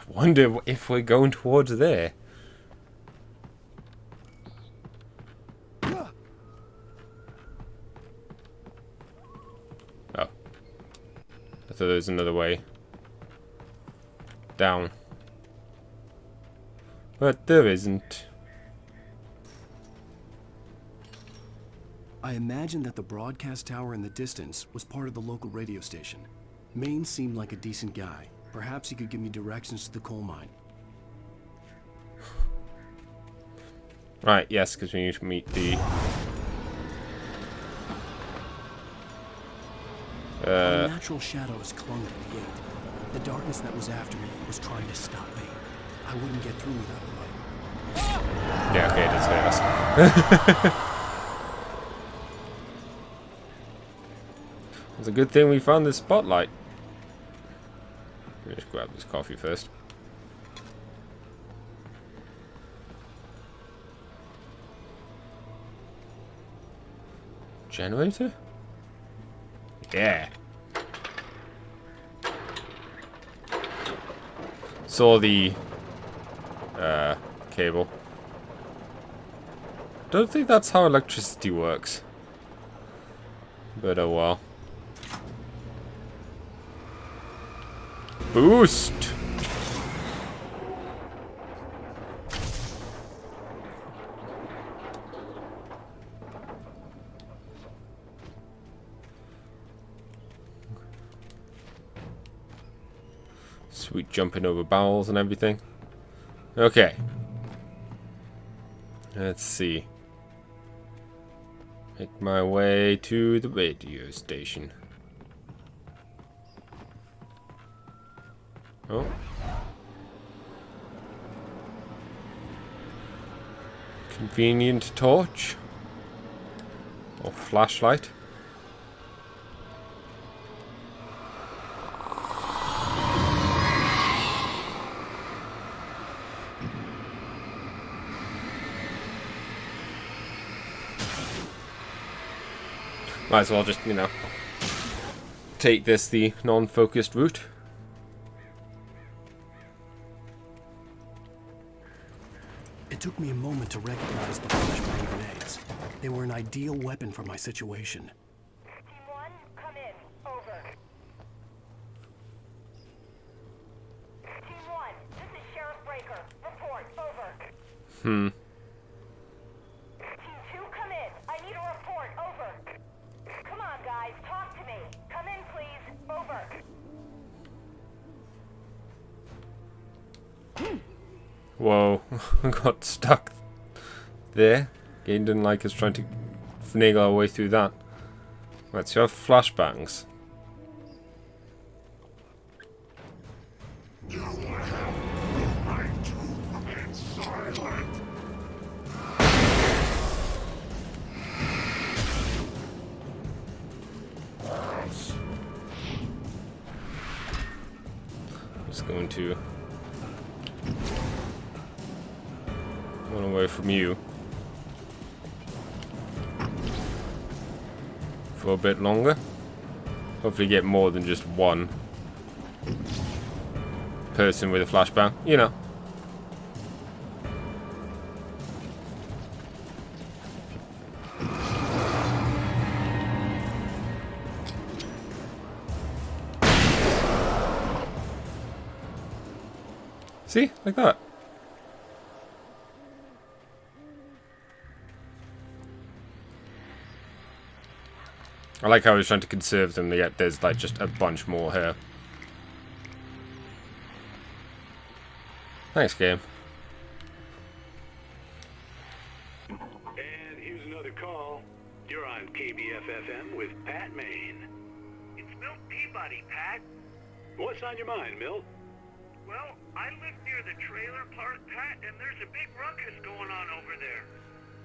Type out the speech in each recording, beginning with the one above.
wonder if we're going towards there. Oh. I thought there was another way. Down. But there isn't. I imagine that the broadcast tower in the distance was part of the local radio station. Maine seemed like a decent guy. Perhaps he could give me directions to the coal mine. Right, yes, because we need to meet the... Unnatural shadows clung to the gate. The darkness that was after me was trying to stop me. I wouldn't get through without a light. Yeah, okay, that's chaos. It's a good thing we found this spotlight. Let me just grab this coffee first. Generator? Yeah. Saw the cable. Don't think that's how electricity works. But oh well. Boost! Sweet jumping over barrels and everything. Okay. Let's see. Make my way to the radio station. Oh. Convenient torch. Or flashlight. Might as well just, you know, take this the non-focused route. It took me a moment to recognize the flashbang grenades. They were an ideal weapon for my situation. Team 1, come in. Over. Team 1, this is Sheriff Breaker. Report. Over. Team 2, come in. I need a report. Over. Come on, guys. Talk to me. Come in, please. Over. Whoa, I got stuck there. Game didn't like us trying to finagle our way through that. Right, so you have flashbangs. Just going to run away from you for a bit longer. Hopefully get more than just one person with a flashbang, you know. See? Like that. I like how he's trying to conserve them, yet there's like just a bunch more here. Thanks, game. And here's another call. You're on KBF-FM with Pat Maine. It's Milt Peabody, Pat. What's on your mind, Milt? Well, I live near the trailer park, Pat, and there's a big ruckus going on over there.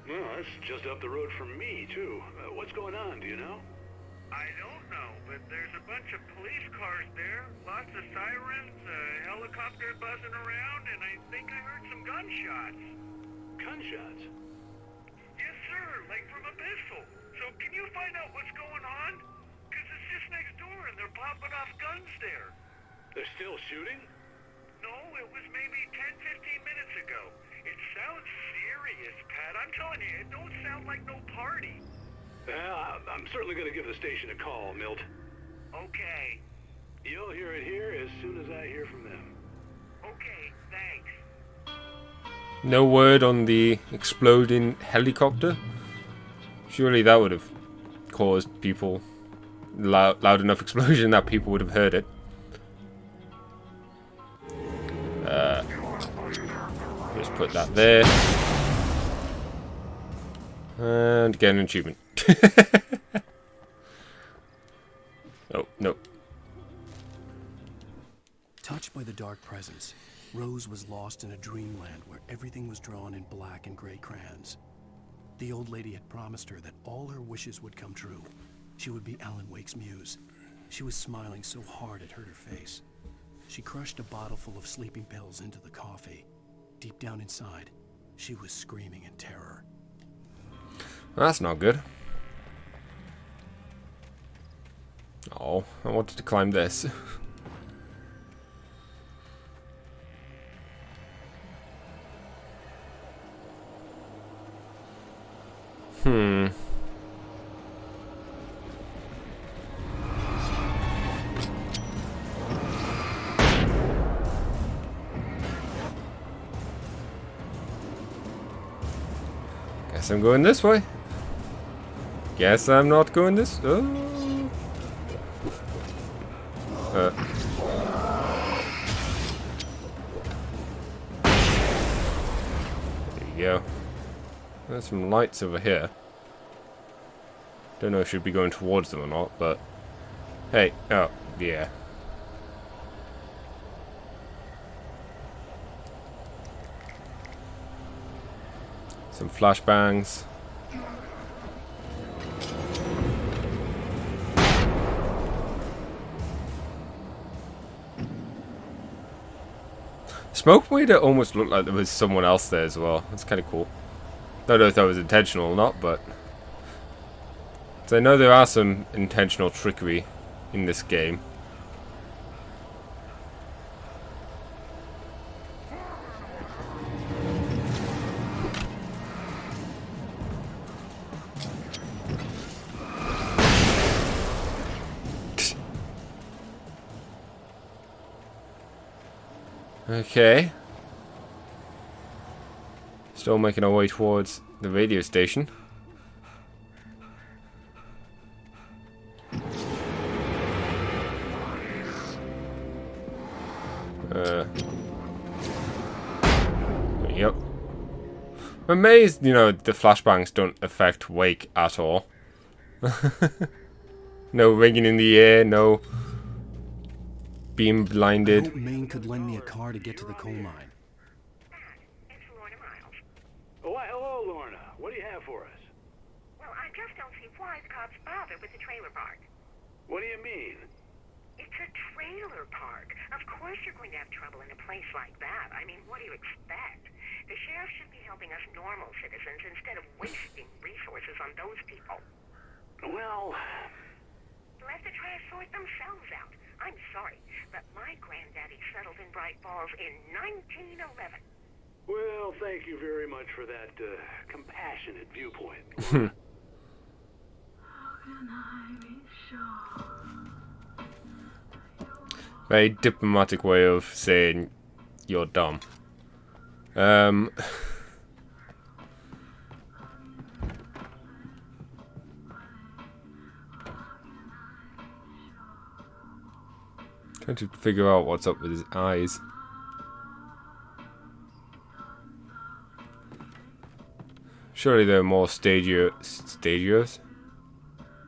Well, that's just up the road from me, too. What's going on, do you know? I don't know, but there's a bunch of police cars there, lots of sirens, a helicopter buzzing around, and I think I heard some gunshots. Gunshots? Yes, sir, like from a pistol. So can you find out what's going on? Because it's just next door, and they're popping off guns there. They're still shooting? No, it was maybe 10, 15 minutes ago. It sounds serious, Pat. I'm telling you, it don't sound like no party. I'm certainly going to give the station a call, Milt. Okay. You'll hear it here as soon as I hear from them. Okay, thanks. No word on the exploding helicopter? Surely that would have caused people loud enough explosion that people would have heard it. Just put that there. And get an achievement. Oh, no. Touched by the dark presence, Rose was lost in a dreamland where everything was drawn in black and gray crayons. The old lady had promised her that all her wishes would come true. She would be Alan Wake's muse. She was smiling so hard it hurt her face. She crushed a bottle full of sleeping pills into the coffee. Deep down inside, she was screaming in terror. That's not good. Oh, I wanted to climb this. Guess I'm going this way. Guess I'm not going this. Oh. There you go. There's some lights over here. Don't know if I should be going towards them or not, but hey, oh, yeah. Some flashbangs. Smoke made it almost look like there was someone else there as well. That's kind of cool. Don't know if that was intentional or not, but... So I know there are some intentional trickery in this game. Okay. Still making our way towards the radio station. Yep. I'm amazed, you know, the flashbangs don't affect Wake at all. No ringing in the air, no being I blinded. hope Maine could lend me a car to get to the coal mine. It's Lorna Miles. Oh, why, hello, Lorna. What do you have for us? Well, I just don't see why the cops bother with the trailer park. What do you mean? It's a trailer park. Of course you're going to have trouble in a place like that. I mean, what do you expect? The sheriff should be helping us normal citizens instead of wasting resources on those people. Well, Let the trash sort themselves out. I'm sorry, but my granddaddy settled in Bright Falls in 1911. well, thank you very much for that compassionate viewpoint. Very diplomatic way of saying you're dumb. Trying to figure out what's up with his eyes. Surely there are more stagios?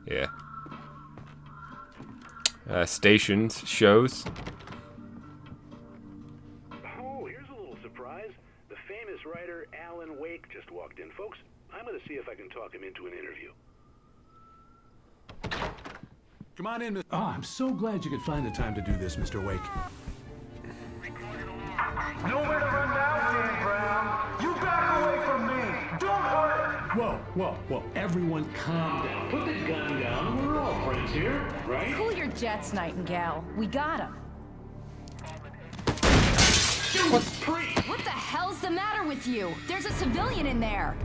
Yeah. Stations, shows. Oh, here's a little surprise. The famous writer Alan Wake just walked in, folks. I'm going to see if I can talk him into an interview. Come on in, Mr. Oh, I'm so glad you could find the time to do this, Mr. Wake. Nowhere to run now, Dan Brown. You back away from me. Don't hurt. Whoa. Everyone calm down. Put the gun down. We're all friends here, right? Cool your jets, Nightingale. We got him. What the hell's the matter with you? There's a civilian in there.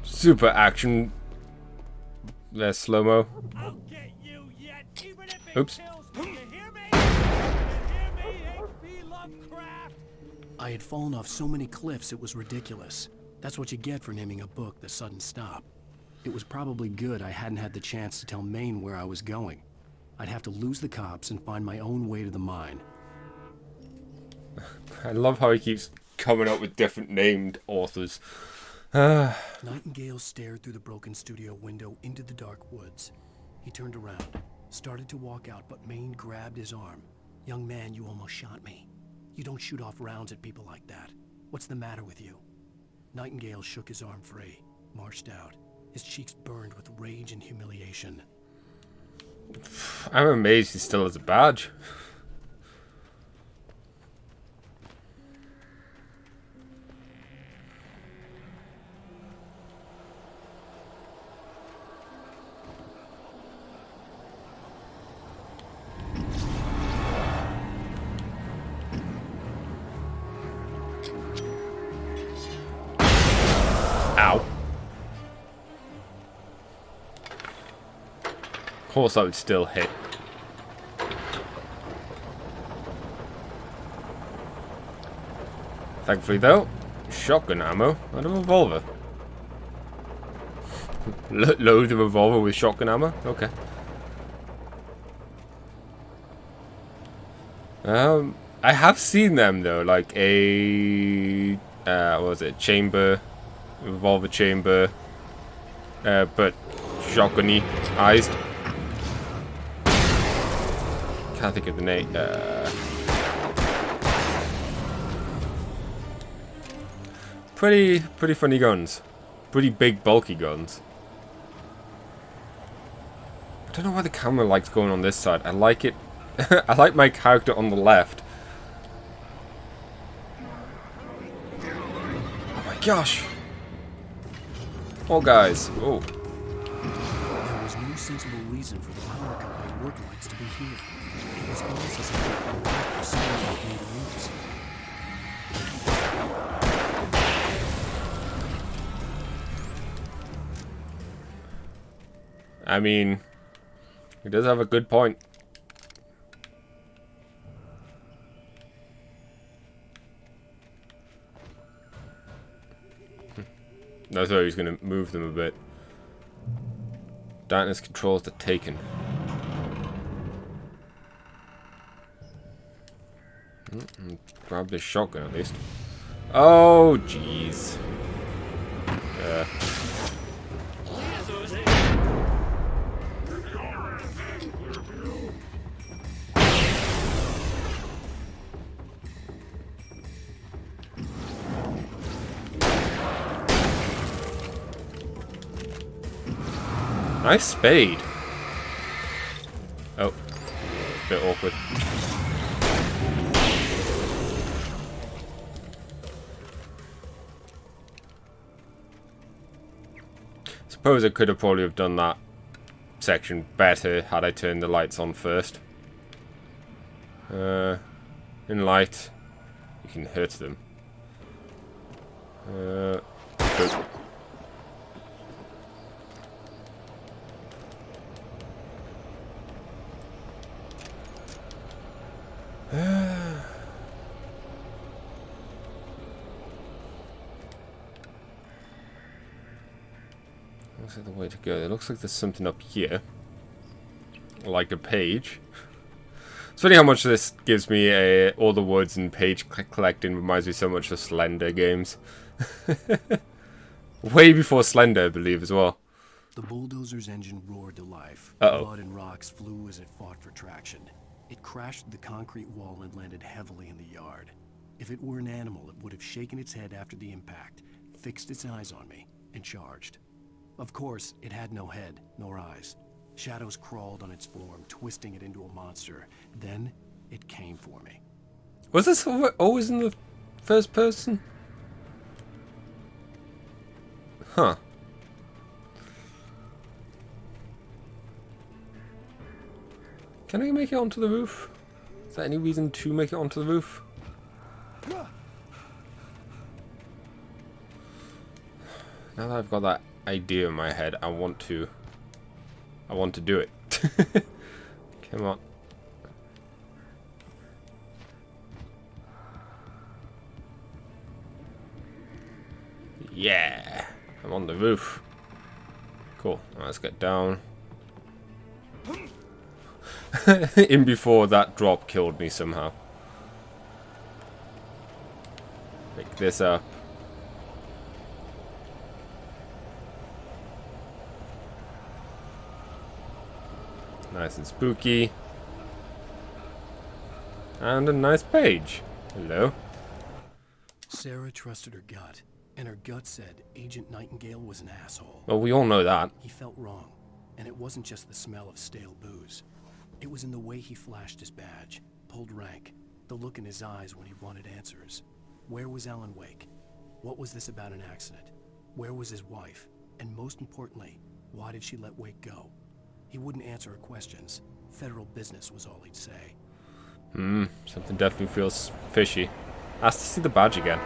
Super action. There's slow-mo. Oops. I had fallen off so many cliffs it was ridiculous. That's what you get for naming a book The Sudden Stop. It was probably good I hadn't had the chance to tell Maine where I was going. I'd have to lose the cops and find my own way to the mine. I love how he keeps coming up with different named authors. Nightingale stared through the broken studio window into the dark woods. He turned around, started to walk out, but Maine grabbed his arm. "Young man, you almost shot me. You don't shoot off rounds at people like that. What's the matter with you?" Nightingale shook his arm free, marched out. His cheeks burned with rage and humiliation. I'm amazed he still has a badge. Ow. Of course I would still hit. Thankfully though, shotgun ammo and a revolver. Load the revolver with shotgun ammo? Okay. I have seen them though, like a what was it, chamber, revolver chamber, but shotgun-y eyes. Can't think of the name. Pretty funny guns, pretty big bulky guns. I don't know why the camera likes going on this side. I like it. I like my character on the left. Oh my gosh! Oh guys, oh. There was no sensible reason for the power company work lights to be here. It was almost as if they had been for someone like me to use. I mean, he does have a good point. I thought he was going to move them a bit. Darkness controls the Taken. Grab this shotgun at least. Oh, jeez. Nice spade. Oh, a bit awkward. Suppose I could have probably have done that section better had I turned the lights on first. In light, you can hurt them. Boop. Looks like the way to go. It looks like there's something up here, like a page. It's funny how much this gives me all the woods and page collecting reminds me so much of Slender games. Way before Slender, I believe, as well. The bulldozer's engine roared to life. Uh-oh. Mud and rocks flew as it fought for traction. It crashed through the concrete wall and landed heavily in the yard. If it were an animal, it would have shaken its head after the impact, fixed its eyes on me, and charged. Of course, it had no head, nor eyes. Shadows crawled on its form, twisting it into a monster. Then, it came for me. Was this always in the first person? Huh. Can I make it onto the roof? Is there any reason to make it onto the roof? Now that I've got that idea in my head, I want to do it. Come on. Yeah, I'm on the roof. Cool. Let's get down. In before that drop killed me somehow. Pick this up. Nice and spooky. And a nice page. Hello. Sarah trusted her gut, and her gut said Agent Nightingale was an asshole. Well, we all know that. He felt wrong, and it wasn't just the smell of stale booze. It was in the way he flashed his badge, pulled rank, the look in his eyes when he wanted answers. Where was Alan Wake? What was this about an accident? Where was his wife? And most importantly, why did she let Wake go? He wouldn't answer her questions. Federal business was all he'd say. Something definitely feels fishy. Asked to see the badge again.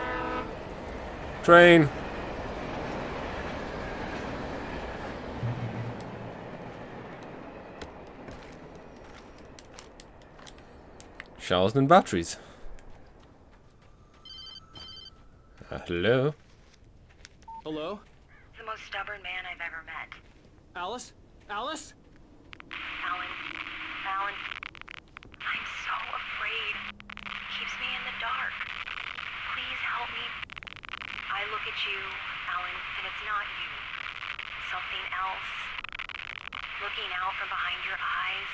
Train! Shells and batteries. Hello? Hello? The most stubborn man I've ever met. Alice? Alice? Alan, I'm so afraid. Keeps me in the dark. Please help me. I look at you, Alan, and it's not you. Something else. Looking out from behind your eyes.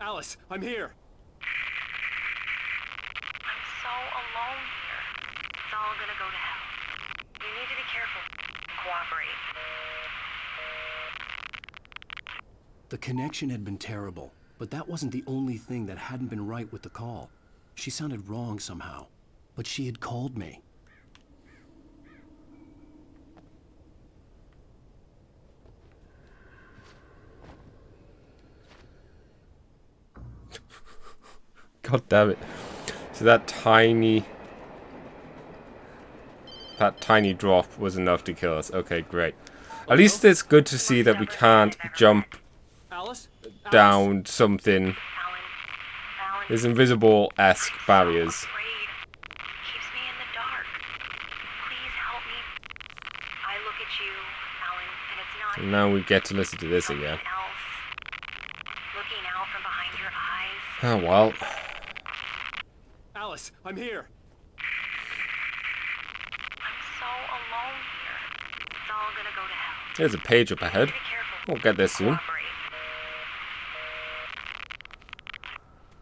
Alice, I'm here. I'm so alone here. It's all gonna go to hell. You need to be careful. Cooperate. The connection had been terrible, but that wasn't the only thing that hadn't been right with the call. She sounded wrong somehow, but she had called me. God damn it. So that tiny drop was enough to kill us. Okay, great. At least it's good to see that we can't jump Alice? down something. Alan, There's invisible-esque barriers. afraid. Keeps me in the dark. Please help me. I look at you, Alan, and it's not And now we get to listen to this again. something else. Looking out from behind your eyes. Oh well. Alice, I'm here. I'm so alone here. It's all gonna go to hell. There's a page up ahead. Be careful. We'll get there soon. Cooperate.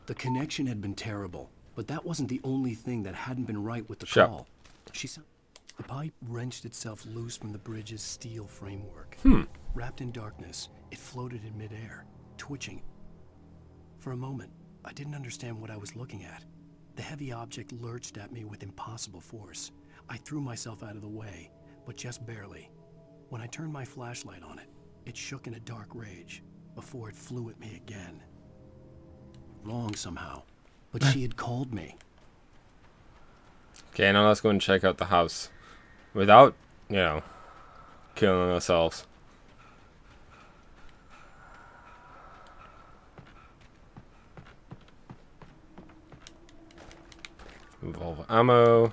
The connection had been terrible, but that wasn't the only thing that hadn't been right with the Shut. call. The pipe wrenched itself loose from the bridge's steel framework. Wrapped in darkness, it floated in midair, twitching. For a moment, I didn't understand what I was looking at. The heavy object lurched at me with impossible force. I threw myself out of the way, but just barely. When I turned my flashlight on it, it shook in a dark rage before it flew at me again. Wrong somehow, but she had called me. Okay, now let's go and check out the house. Without, you know, killing ourselves. Revolver ammo.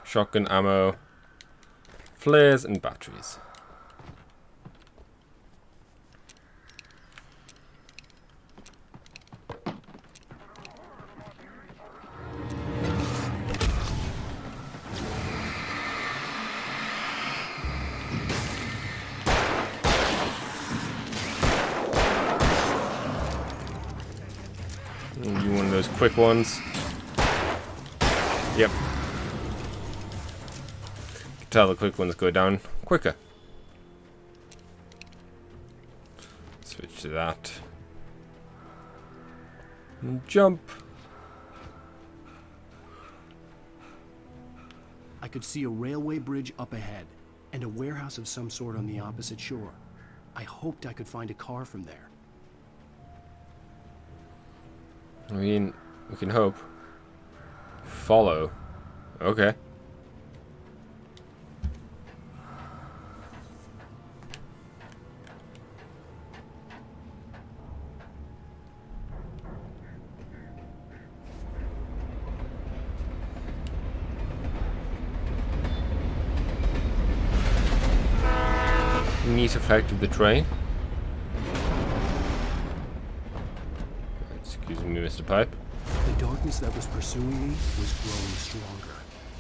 Shotgun ammo. Flares and batteries. You one of those quick ones. Yep. Can tell the quick ones go down quicker. Switch to that. And jump. I could see a railway bridge up ahead, and a warehouse of some sort on the opposite shore. I hoped I could find a car from there. I mean, we can hope. Follow. Okay. Neat effect of the train. Excuse me, Mr. Pipe. The darkness that was pursuing me was growing stronger,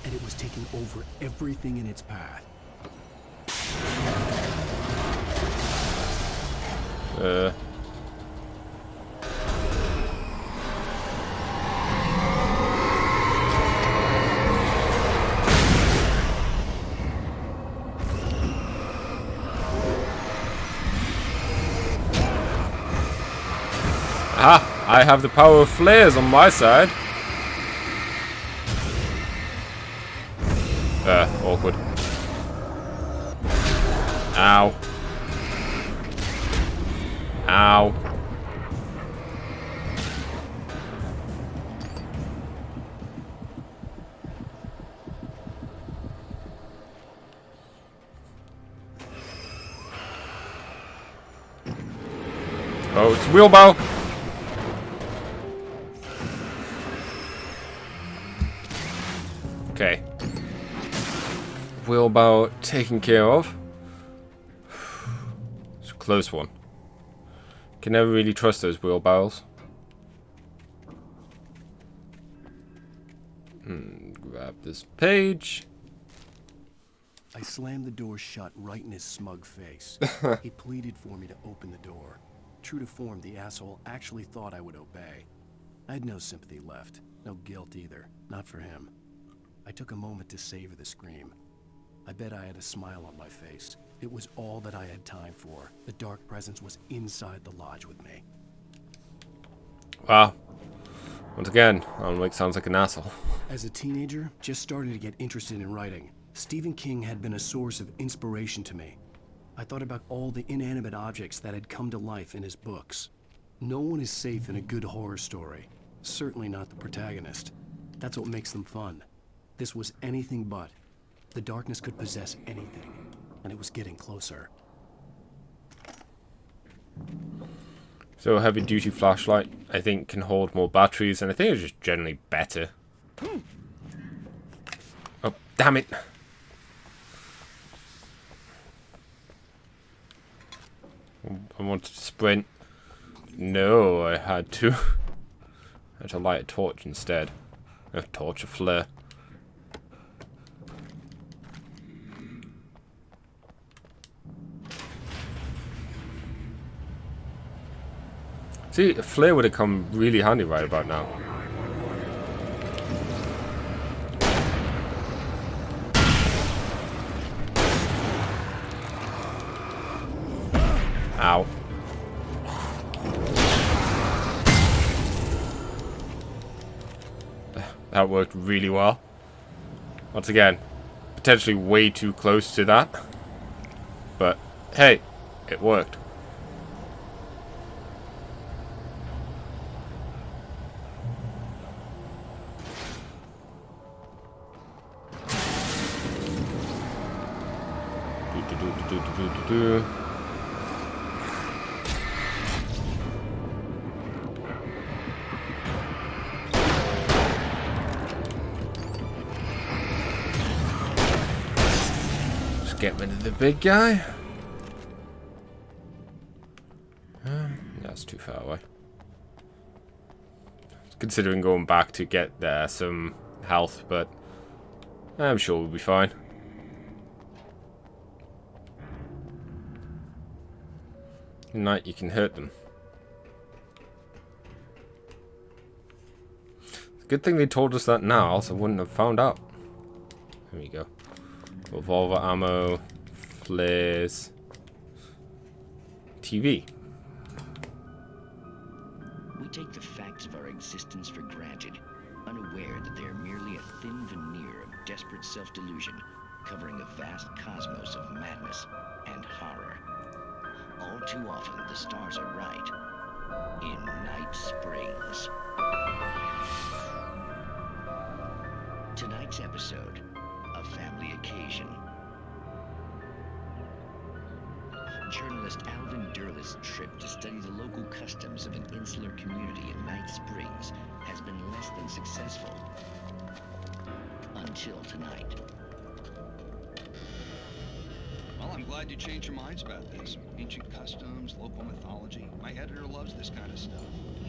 and it was taking over everything in its path. Ah, I have the power of flares on my side. Awkward. Ow. Ow. Oh, it's wheelbarrow. Okay. Wheelbarrow taken care of. It's a close one. Can never really trust those wheelbarrows. Grab this page. I slammed the door shut right in his smug face. He pleaded for me to open the door. True to form, the asshole actually thought I would obey. I had no sympathy left, no guilt either, not for him. I took a moment to savor the scream. I bet I had a smile on my face. It was all that I had time for. The dark presence was inside the lodge with me. Wow. Once again, Alan Wake sounds like an asshole. As a teenager, just starting to get interested in writing, Stephen King had been a source of inspiration to me. I thought about all the inanimate objects that had come to life in his books. No one is safe in a good horror story. Certainly not the protagonist. That's what makes them fun. This was anything but. The darkness could possess anything, and it was getting closer. So a heavy duty flashlight, I think, can hold more batteries, and I think it's just generally better. Oh, damn it. I wanted to sprint. No, I had to. I had to light a torch instead. A torch, a flare. See, a flare would have come really handy right about now. Ow. That worked really well. Once again, potentially way too close to that. But, hey, it worked. Just get rid of the big guy. That's too far away. Considering going back to get some health, but I'm sure we'll be fine. At night you can hurt them. Good thing they told us that now, else I wouldn't have found out. There we go. Revolver ammo, flares, TV. We take the facts of our existence for granted. unaware that they are merely a thin veneer of desperate self-delusion, covering a vast cosmos of madness and horror. All too often, the stars are right. In Night Springs. Tonight's episode, A Family Occasion. Journalist Alvin Derleth's trip to study the local customs of an insular community in Night Springs has been less than successful. Until tonight. Well, I'm glad you changed your minds about this. Ancient customs, local mythology. My editor loves this kind of stuff.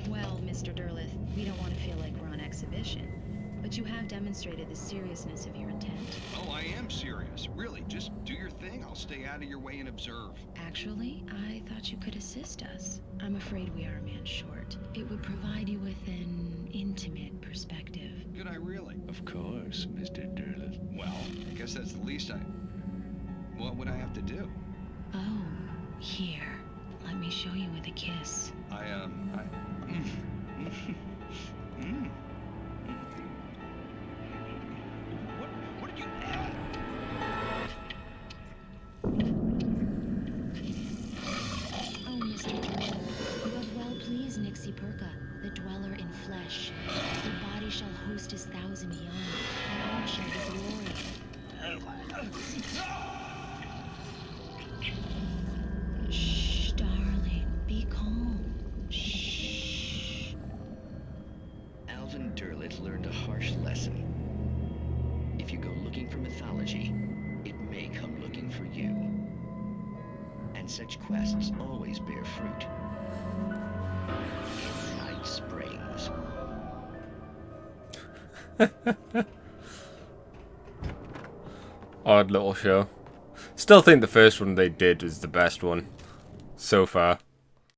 Well, Mr. Derleth, we don't want to feel like we're on exhibition. But you have demonstrated the seriousness of your intent. Oh, I am serious. Really, just do your thing. I'll stay out of your way and observe. Actually, I thought you could assist us. I'm afraid we are a man short. It would provide you with an intimate perspective. Could I really? Of course, Mr. Derleth. Well, I guess that's the least What would I have to do? Oh, here. Let me show you with a kiss. What did you... Oh, Mr. Derleth, you have well pleased Nixie Perka, the dweller in flesh. Your body shall host his thousand young, and all shall be glory. Shh, darling, be calm. Shh. Alvin Derleth learned a harsh lesson. If you go looking for mythology, it may come looking for you. And such quests always bear fruit. Night Springs. Odd little show. Still think the first one they did was the best one so far.